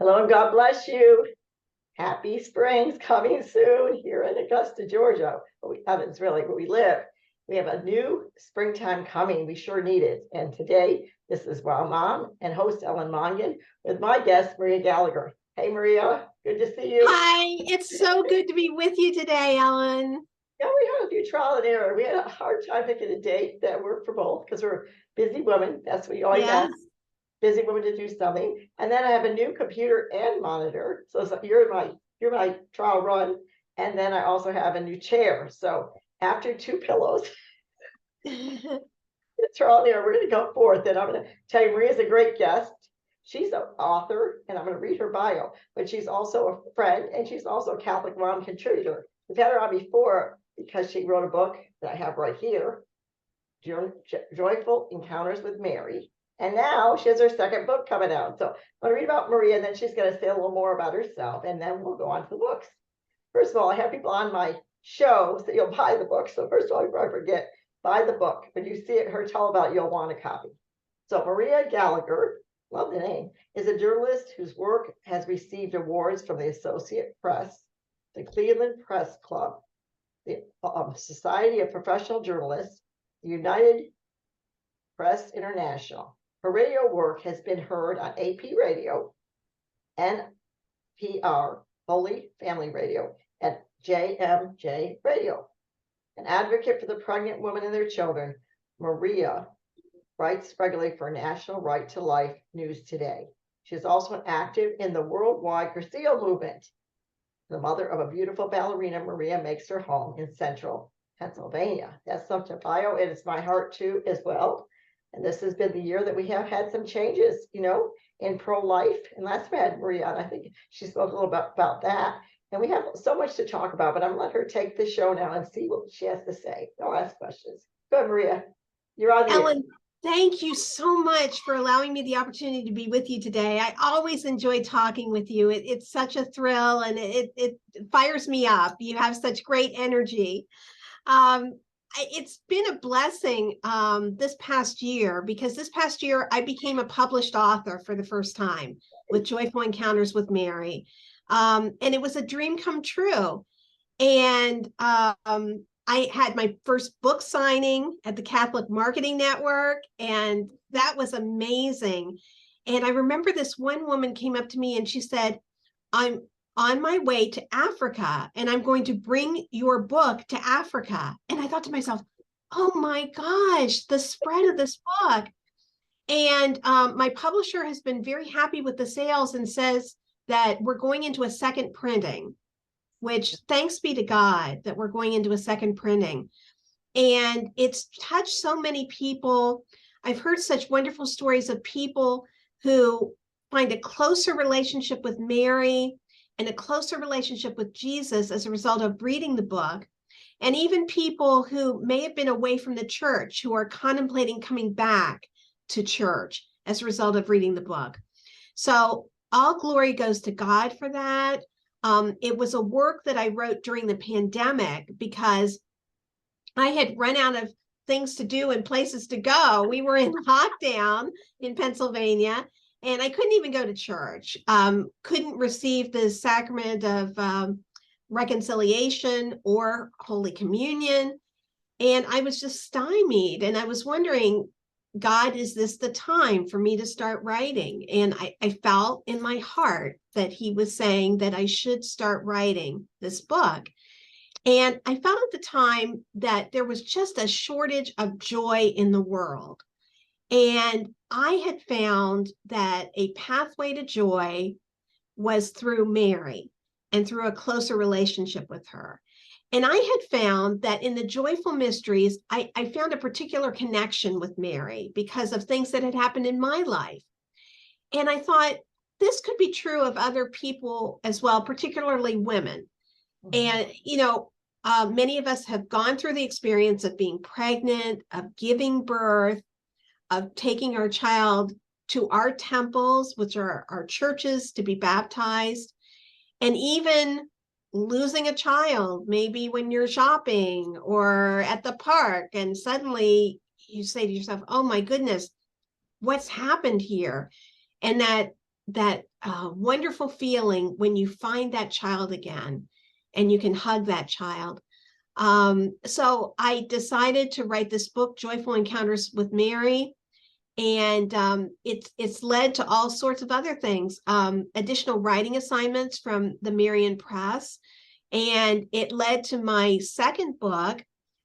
Hello and God bless you. Happy spring's coming soon here in Augusta, Georgia. But we haven't really where we live. We have a new springtime coming. We sure need it. And today, this is Wow Mom and host Ellen Mongan with my guest, Maria Gallagher. Hey, Maria, good to see you. Hi, it's so good to be with you today, Ellen. Yeah, we had a few trial and error. We had a hard time picking a date that worked for both because we're busy women. That's what we always Yes. ask. Busy woman to do something. And then I have a new computer and monitor. So you're my trial run. And then I also have a new chair. So after two pillows, trial and error, we're gonna go forth. And I'm gonna tell you, Maria's a great guest. She's an author, and I'm gonna read her bio, but she's also a friend and she's also a Catholic Mom contributor. We've had her on before because she wrote a book that I have right here, Joyful Encounters with Mary. And now she has her second book coming out. So I'm going to read about Maria, and then she's going to say a little more about herself, and then we'll go on to the books. First of all, I have people on my show, so you'll buy the book. So first of all, before I forget, buy the book. When you see it, her tell about, you'll want a copy. So Maria Gallagher, love the name, is a journalist whose work has received awards from the Associated Press, the Cleveland Press Club, the Society of Professional Journalists, the United Press International. Her radio work has been heard on AP Radio, NPR, Holy Family Radio, and JMJ Radio. An advocate for the pregnant women and their children, Maria writes regularly for National Right to Life News Today. She is also active in the worldwide Cursillo movement. The mother of a beautiful ballerina, Maria makes her home in central Pennsylvania. That's something bio. It is my heart too, as well. And this has been the year that we have had some changes, in pro-life. And last we had Maria, and I think she spoke a little bit about that. And we have so much to talk about, but I'm gonna let her take the show now and see what she has to say. I'll ask questions. Go ahead, Maria. You're on the air. Ellen, thank you so much for allowing me the opportunity to be with you today. I always enjoy talking with you. It's such a thrill, and it fires me up. You have such great energy. It's been a blessing this past year, because this past year I became a published author for the first time with Joyful Encounters with Mary. And it was a dream come true. And I had my first book signing at the Catholic Marketing Network, and that was amazing. And I remember this one woman came up to me and she said, I'm on my way to Africa, and I'm going to bring your book to Africa. And I thought to myself, oh my gosh, the spread of this book. And my publisher has been very happy with the sales and says that we're going into a second printing, which thanks be to God that we're going into a second printing. And it's touched so many people. I've heard such wonderful stories of people who find a closer relationship with Mary and a closer relationship with Jesus as a result of reading the book. And even people who may have been away from the church who are contemplating coming back to church as a result of reading the book. So all glory goes to God for that. It was a work that I wrote during the pandemic because I had run out of things to do and places to go. We were in lockdown in Pennsylvania, and I couldn't even go to church. Couldn't receive the sacrament of reconciliation or Holy Communion. And I was just stymied. And I was wondering, God, is this the time for me to start writing? And I felt in my heart that he was saying that I should start writing this book. And I felt at the time that there was just a shortage of joy in the world. And I had found that a pathway to joy was through Mary and through a closer relationship with her. And I had found that in the joyful mysteries, I found a particular connection with Mary because of things that had happened in my life. And I thought this could be true of other people as well, particularly women. And, many of us have gone through the experience of being pregnant, of giving birth, of taking our child to our temples, which are our churches, to be baptized, and even losing a child, maybe when you're shopping or at the park, and suddenly you say to yourself, oh my goodness, what's happened here? And that wonderful feeling when you find that child again and you can hug that child. So I decided to write this book, Joyful Encounters with Mary. And it's led to all sorts of other things, additional writing assignments from the Marian Press. And it led to my second book,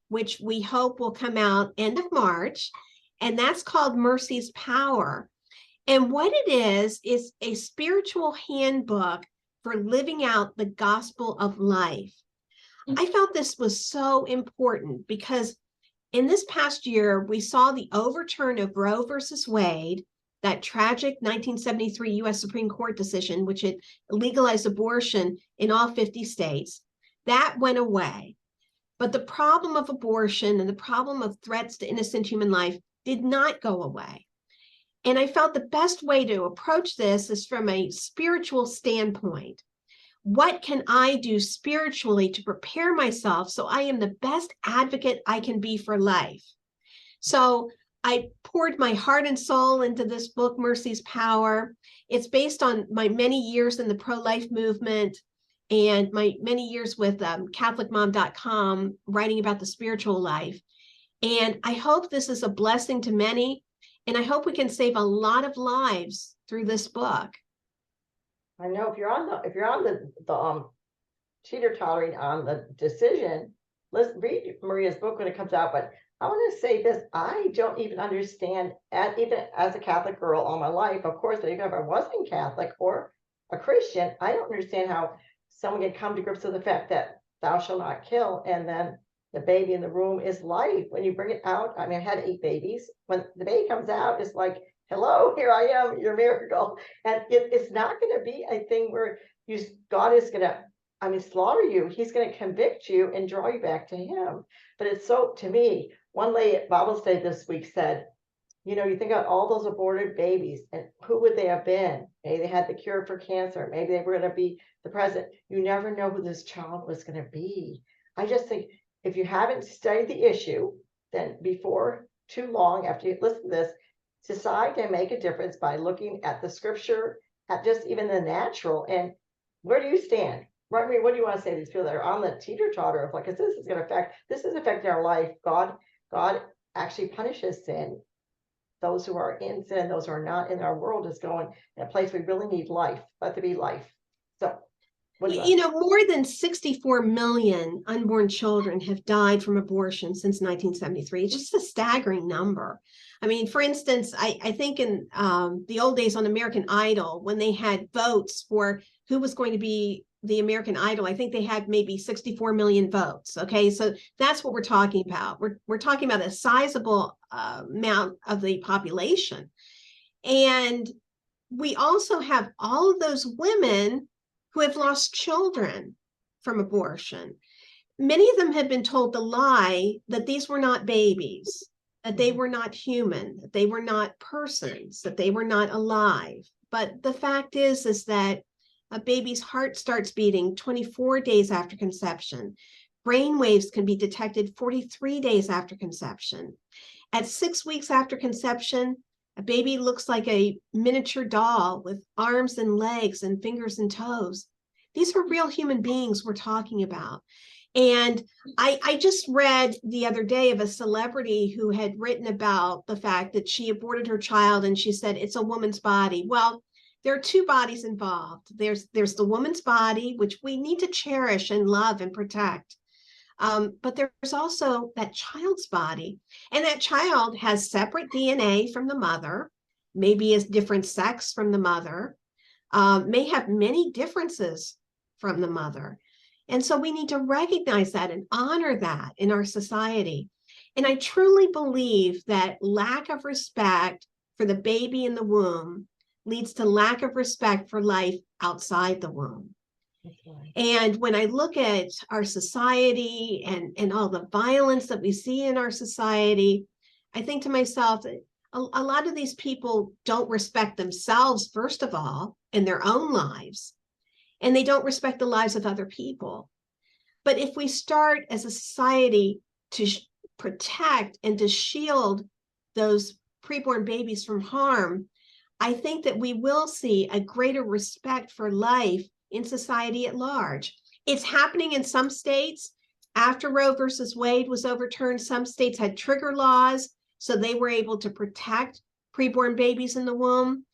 which we hope will come out end of March. And that's called Mercy's Pawer. And what it is a spiritual handbook for living out the gospel of life. I felt this was so important because in this past year, we saw the overturn of Roe versus Wade, that tragic 1973 U.S. Supreme Court decision, which had legalized abortion in all 50 states. That went away. But the problem of abortion and the problem of threats to innocent human life did not go away. And I felt the best way to approach this is from a spiritual standpoint. What can I do spiritually to prepare myself so I am the best advocate I can be for life? So I poured my heart and soul into this book, Mercy's Pawer. It's based on my many years in the pro-life movement and my many years with CatholicMom.com, writing about the spiritual life. And I hope this is a blessing to many, and I hope we can save a lot of lives through this book. I know if you're on the teeter-tottering on the decision, let's read Maria's book when it comes out. But I want to say this: I don't even understand, even as a Catholic girl all my life, of course, even if I wasn't Catholic or a Christian, I don't understand how someone can come to grips with the fact that thou shalt not kill, and then the baby in the womb is life. When you bring it out, I mean, I had 8 babies. When the baby comes out, it's like, hello, here I am, your miracle. And it's not going to be a thing where God is going to, slaughter you. He's going to convict you and draw you back to him. But it's so, to me, one lady at Bible study this week said, you think about all those aborted babies and who would they have been? Maybe they had the cure for cancer. Maybe they were going to be the president. You never know who this child was going to be. I just think if you haven't studied the issue, then before too long, after you listen to this, decide to make a difference by looking at the scripture, at just even the natural. And where do you stand? Right, what do you want to say to these people that are on the teeter-totter of like, this is affecting our life. God actually punishes sin. Those who are in sin, those who are not in our world is going in a place we really need life. Let there be life. So more than 64 million unborn children have died from abortion since 1973. It's just a staggering number. I mean, for instance, I think in the old days on American Idol, when they had votes for who was going to be the American Idol, I think they had maybe 64 million votes. Okay, so that's what we're talking about. We're talking about a sizable amount of the population. And we also have all of those women who have lost children from abortion. Many of them have been told the lie that these were not babies, that they were not human, that they were not persons, that they were not alive. But the fact is that a baby's heart starts beating 24 days after conception. Brain waves can be detected 43 days after conception. At 6 weeks after conception, a baby looks like a miniature doll with arms and legs and fingers and toes. These are real human beings we're talking about. And I just read the other day of a celebrity who had written about the fact that she aborted her child, and she said it's a woman's body. Well, there are 2 bodies involved. There's the woman's body, which we need to cherish and love and protect. But there's also that child's body, and that child has separate DNA from the mother, maybe is different sex from the mother, may have many differences from the mother. And so we need to recognize that and honor that in our society. And I truly believe that lack of respect for the baby in the womb leads to lack of respect for life outside the womb. And when I look at our society and all the violence that we see in our society, I think to myself, a lot of these people don't respect themselves, first of all, in their own lives, and they don't respect the lives of other people. But if we start as a society to protect and to shield those preborn babies from harm, I think that we will see a greater respect for life in society at large. It's happening in some states. After Roe versus Wade was overturned, some states had trigger laws, so they were able to protect preborn babies in the womb.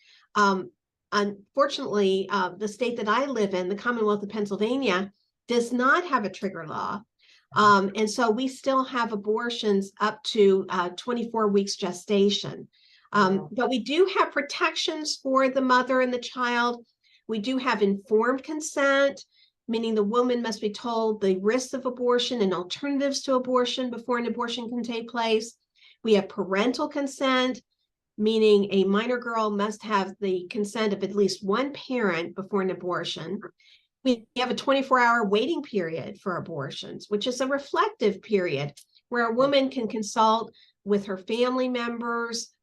Unfortunately, the state that I live in, the Commonwealth of Pennsylvania, does not have a trigger law. And so we still have abortions up to 24 weeks gestation. But we do have protections for the mother and the child. We do have informed consent, meaning the woman must be told the risks of abortion and alternatives to abortion before an abortion can take place. We have parental consent, meaning a minor girl must have the consent of at least one parent before an abortion. We have a 24-hour waiting period for abortions, which is a reflective period where a woman can consult with her family members,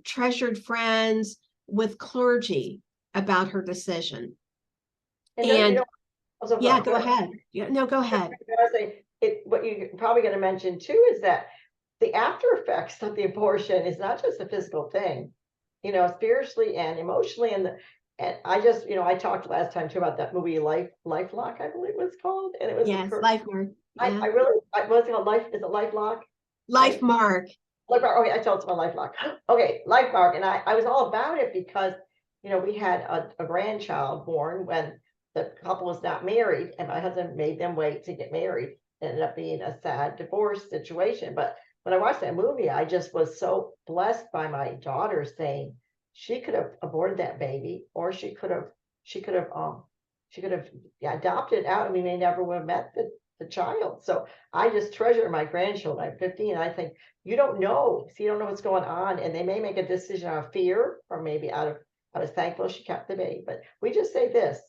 treasured friends, with clergy about her decision. And yeah, go ahead. Yeah, no, go ahead. What you're probably going to mention too is that the after effects of the abortion is not just a physical thing, spiritually and emotionally. And I just, I talked last time too about that movie LifeLock, I believe it was called, and it was LifeMark. Yeah. I really, what's it called? Is it LifeLock? LifeMark. Okay, I told it's about LifeLock. Okay, LifeMark, and I was all about it because we had a grandchild born when the couple was not married, and my husband made them wait to get married. It ended up being a sad divorce situation. But when I watched that movie, I just was so blessed by my daughter saying she could have aborted that baby, or she could have adopted out, and we may never would have met the child. So I just treasure my grandchildren. I'm 50, and I think you don't know what's going on, and they may make a decision out of fear, or maybe out of thankful she kept the baby. But we just say this: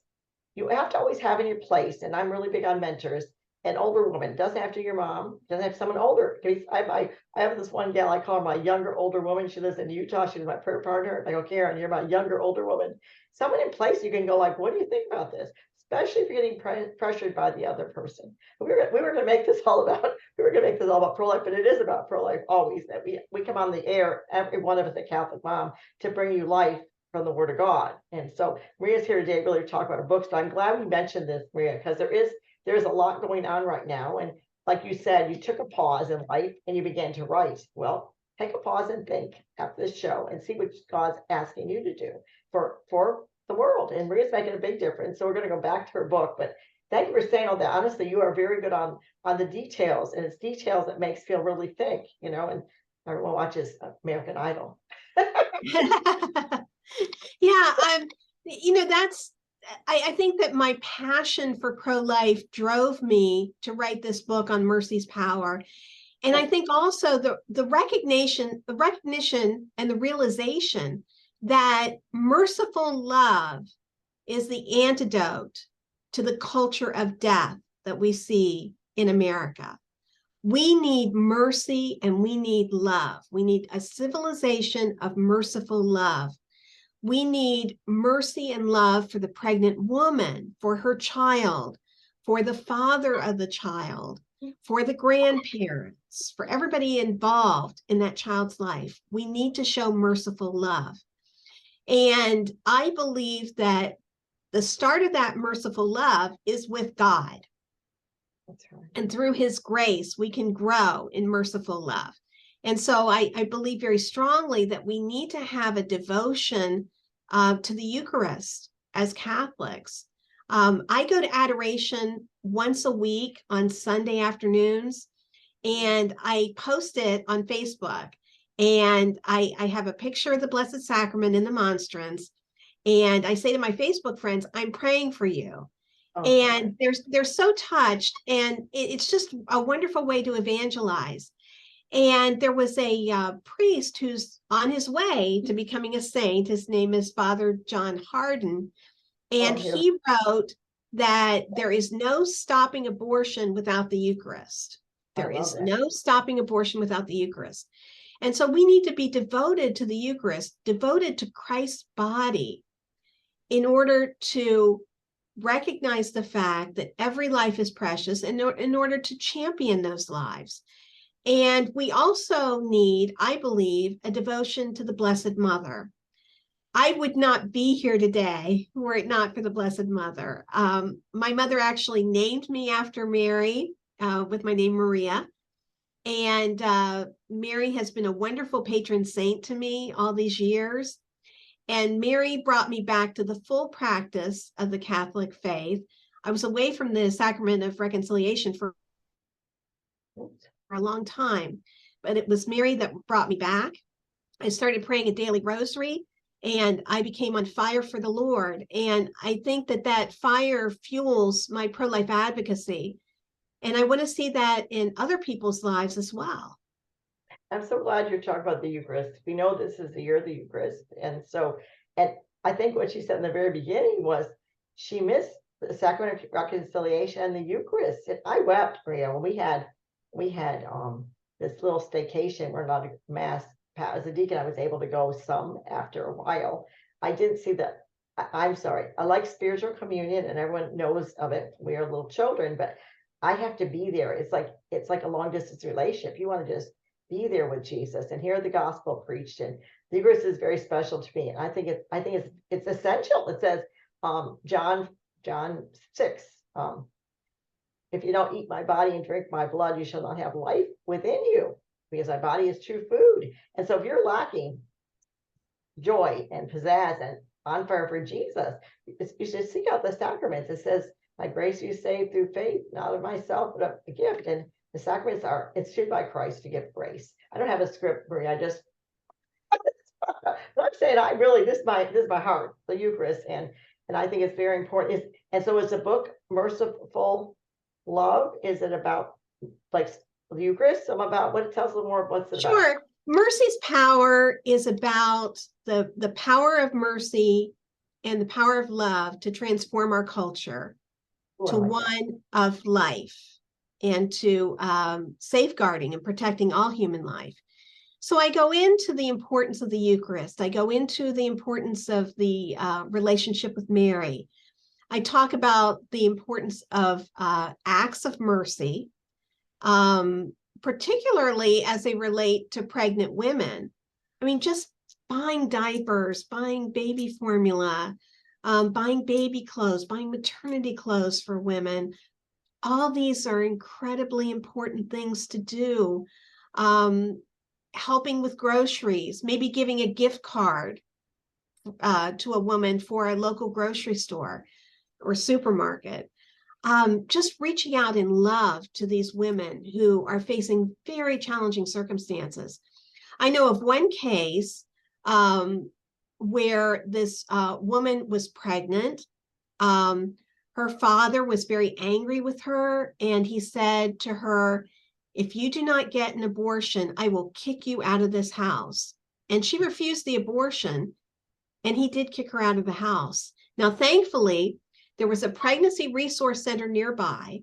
you have to always have in your place, and I'm really big on mentors. An older woman doesn't have to be your mom, doesn't have someone older. I have this one gal, I call her my younger older woman. She lives in Utah. She's my prayer partner. I go, Karen, you're my younger older woman. Someone in place you can go like, what do you think about this? Especially if you're getting pressured by the other person. We were going to make this all about pro-life, but it is about pro-life always. That we come on the air, every one of us, a Catholic mom, to bring you life from the Word of God. And so Maria's here today really to talk about her books. So I'm glad we mentioned this, Maria, because there's a lot going on right now. And like you said, you took a pause in life and you began to write. Well, take a pause and think after this show and see what God's asking you to do for the world. And Maria's making a big difference. So we're going to go back to her book. But thank you for saying all that. Honestly, you are very good on the details, and it's details that makes feel really thick, and everyone watches American Idol. Yeah, I think that my passion for pro-life drove me to write this book on Mercy's Power. And I think also the recognition and the realization that merciful love is the antidote to the culture of death that we see in America. We need mercy and we need love. We need a civilization of merciful love. We need mercy and love for the pregnant woman, for her child, for the father of the child, for the grandparents, for everybody involved in that child's life. We need to show merciful love. And I believe that the start of that merciful love is with God. That's right. And through his grace, we can grow in merciful love. And so I believe very strongly that we need to have a devotion to the Eucharist as Catholics. I go to adoration once a week on Sunday afternoons, and I post it on Facebook. And I have a picture of the Blessed Sacrament in the monstrance. And I say to my Facebook friends, I'm praying for you. And they're so touched. And it's just a wonderful way to evangelize. And there was a priest who's on his way to becoming a saint. His name is Father John Harden. And he wrote that there is no stopping abortion without the Eucharist. There is no stopping abortion without the Eucharist. And so we need to be devoted to the Eucharist, devoted to Christ's body, in order to recognize the fact that every life is precious, and in order to champion those lives. And we also need, I believe, a devotion to the Blessed Mother. I would not be here today were it not for the Blessed Mother. My mother actually named me after Mary, with my name Maria. And Mary has been a wonderful patron saint to me all these years. And Mary brought me back to the full practice of the Catholic faith. I was away from the sacrament of reconciliation for a long time, but it was Mary that brought me back. I started praying a daily rosary and I became on fire for the Lord. And I think that that fire fuels my pro-life advocacy. And I want to see that in other people's lives as well. I'm so glad you're talking about the Eucharist. We know this is the year of the Eucharist. And so, and I think what she said in the very beginning was she missed the sacrament of reconciliation and the Eucharist. And I wept, Maria, when we had this little staycation. We're not a mass. As a deacon, I was able to go some after a while. I didn't see that. I'm sorry. I like spiritual communion, and everyone knows of it. We are little children, but I have to be there. It's like a long distance relationship. You want to just be there with Jesus and hear the gospel preached. And the Eucharist is very special to me. And I think it's essential. It says, John 6, if you don't eat my body and drink my blood, you shall not have life within you, because my body is true food. And so if you're lacking joy and pizzazz and on fire for Jesus, you should seek out the sacraments. It says, by grace you saved through faith, not of myself, but a gift. And the sacraments are instituted by Christ to give grace. I don't have a script, Marie. I just, I'm saying, this is my heart, the Eucharist, and I think it's very important. And so, is the book Merciful Love? Is it about like the Eucharist? About what? Tell us a little more. What's it about? Sure. Mercy's Power is about the power of mercy and the power of love to transform our culture to one of life and to safeguarding and protecting all human life. So I go into the importance of the Eucharist. I go into the importance of the relationship with Mary. I talk about the importance of acts of mercy, particularly as they relate to pregnant women. I mean, just buying diapers, buying baby formula, buying baby clothes, buying maternity clothes for women. All these are incredibly important things to do. Helping with groceries, maybe giving a gift card to a woman for a local grocery store or supermarket. Just reaching out in love to these women who are facing very challenging circumstances. I know of one case where this woman was pregnant. Her father was very angry with her, and he said to her, if you do not get an abortion, I will kick you out of this house. And she refused the abortion, and he did kick her out of the house. Now, thankfully, there was a pregnancy resource center nearby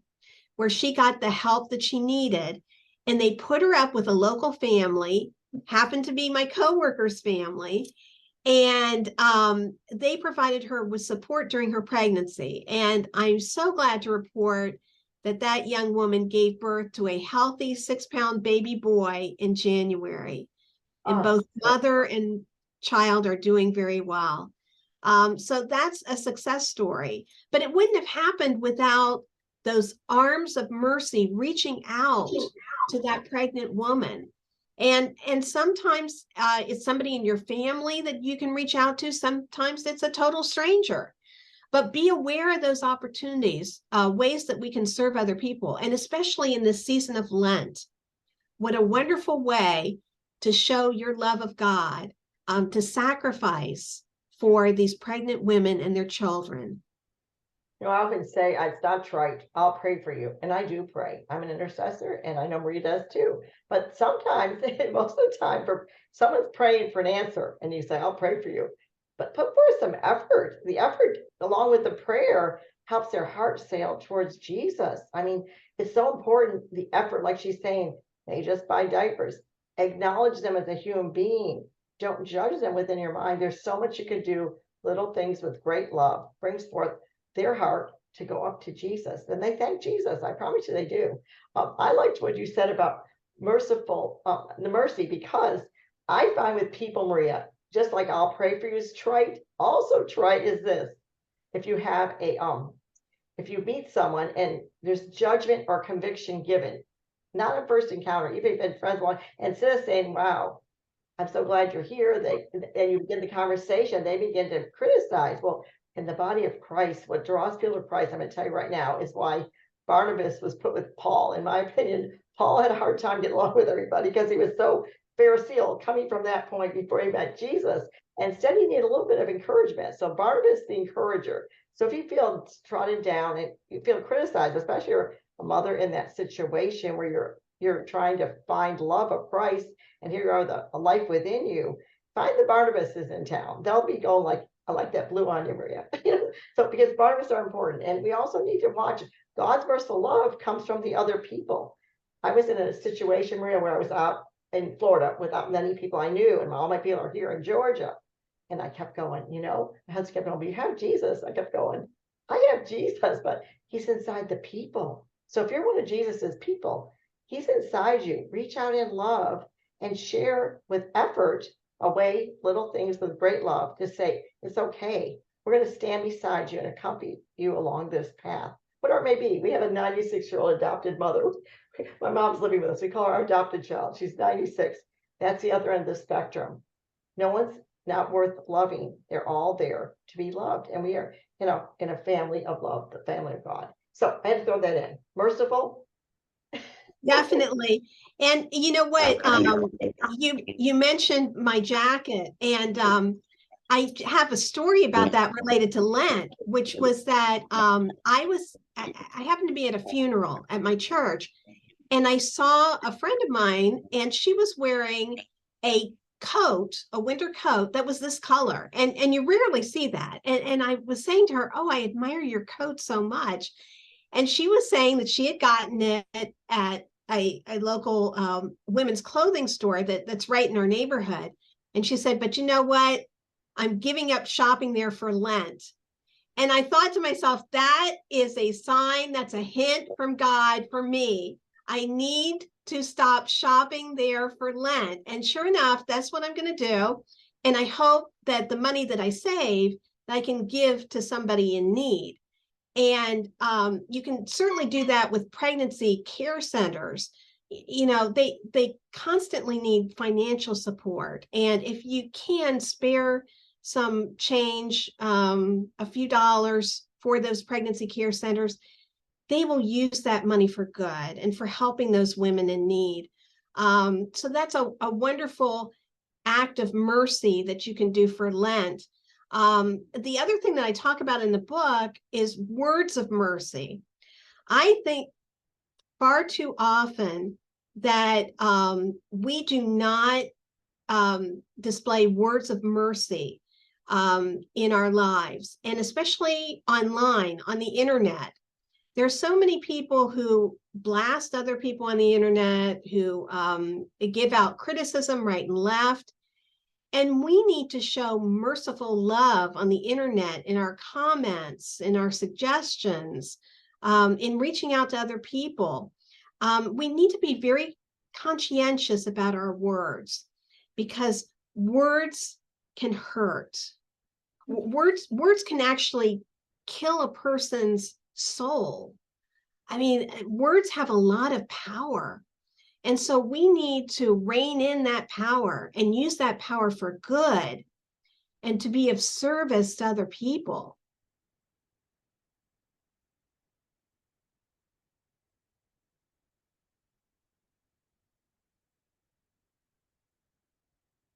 where she got the help that she needed, and they put her up with a local family, happened to be my coworker's family, and they provided her with support during her pregnancy. And I'm so glad to report that that young woman gave birth to a healthy 6-pound baby boy in January. And both mother and child are doing very well. So that's a success story. But it wouldn't have happened without those arms of mercy reaching out to that pregnant woman. And sometimes it's somebody in your family that you can reach out to. Sometimes it's a total stranger. But be aware of those opportunities, ways that we can serve other people, and especially in this season of Lent. What a wonderful way to show your love of God, to sacrifice for these pregnant women and their children. You know, I often say, it's not trite, I'll pray for you. And I do pray. I'm an intercessor, and I know Maria does too. But sometimes, most of the time, for someone's praying for an answer, and you say, I'll pray for you. But put forth some effort. The effort, along with the prayer, helps their heart sail towards Jesus. I mean, it's so important, the effort, like she's saying, they just buy diapers. Acknowledge them as a human being. Don't judge them within your mind. There's so much you could do, little things with great love, brings forth their heart to go up to Jesus. And they thank Jesus. I promise you they do. I liked what you said about the mercy, because I find with people, Maria, just like I'll pray for you is trite, also trite is this. If you have a if you meet someone and there's judgment or conviction given, not a first encounter, even if you've been friends long, instead of saying, wow, I'm so glad you're here, and you begin the conversation, they begin to criticize. Well, in the body of Christ, what draws people to Christ, I'm going to tell you right now, is why Barnabas was put with Paul. In my opinion, Paul had a hard time getting along with everybody because he was so Pharisaical coming from that point before he met Jesus. And instead, he needed a little bit of encouragement. So Barnabas, the encourager. So if you feel trodden down and you feel criticized, especially you're a mother in that situation where you're trying to find love of Christ, and here you are, the life within you, find the Barnabases in town. They'll be going like, I like that blue on you, Maria. So because Barnabas are important. And we also need to watch God's merciful love comes from the other people. I was in a situation, Maria, where I was out in Florida without many people I knew, and all my people are here in Georgia. And I kept going, my husband kept going, but you have Jesus. I kept going, I have Jesus, but he's inside the people. So if you're one of Jesus's people, he's inside you. Reach out in love and share with effort away little things with great love to say, it's okay. We're going to stand beside you and accompany you along this path, whatever it may be. We have a 96-year-old adopted mother. My mom's living with us. We call her our adopted child. She's 96. That's the other end of the spectrum. No one's not worth loving. They're all there to be loved. And we are, in a family of love, the family of God. So I had to throw that in. Merciful. Definitely. And you know what? You mentioned my jacket, and I have a story about that related to Lent, which was that I happened to be at a funeral at my church, and I saw a friend of mine, and she was wearing a coat, a winter coat that was this color, and you rarely see that. And I was saying to her, "Oh, I admire your coat so much." And she was saying that she had gotten it at a local women's clothing store that's right in our neighborhood. And she said, but you know what? I'm giving up shopping there for Lent. And I thought to myself, that is a sign, that's a hint from God for me. I need to stop shopping there for Lent. And sure enough, that's what I'm going to do. And I hope that the money that I save, I can give to somebody in need. And you can certainly do that with pregnancy care centers. They constantly need financial support. And if you can spare some change, a few dollars for those pregnancy care centers, they will use that money for good and for helping those women in need. So that's a wonderful act of mercy that you can do for Lent. The other thing that I talk about in the book is words of mercy. I think far too often that we do not display words of mercy in our lives, and especially online, on the internet. There's so many people who blast other people on the internet, who give out criticism right and left. And we need to show merciful love on the internet, in our comments, in our suggestions, in reaching out to other people. We need to be very conscientious about our words, because words can hurt. Words can actually kill a person's soul. I mean, words have a lot of power. And so we need to rein in that power and use that power for good and to be of service to other people.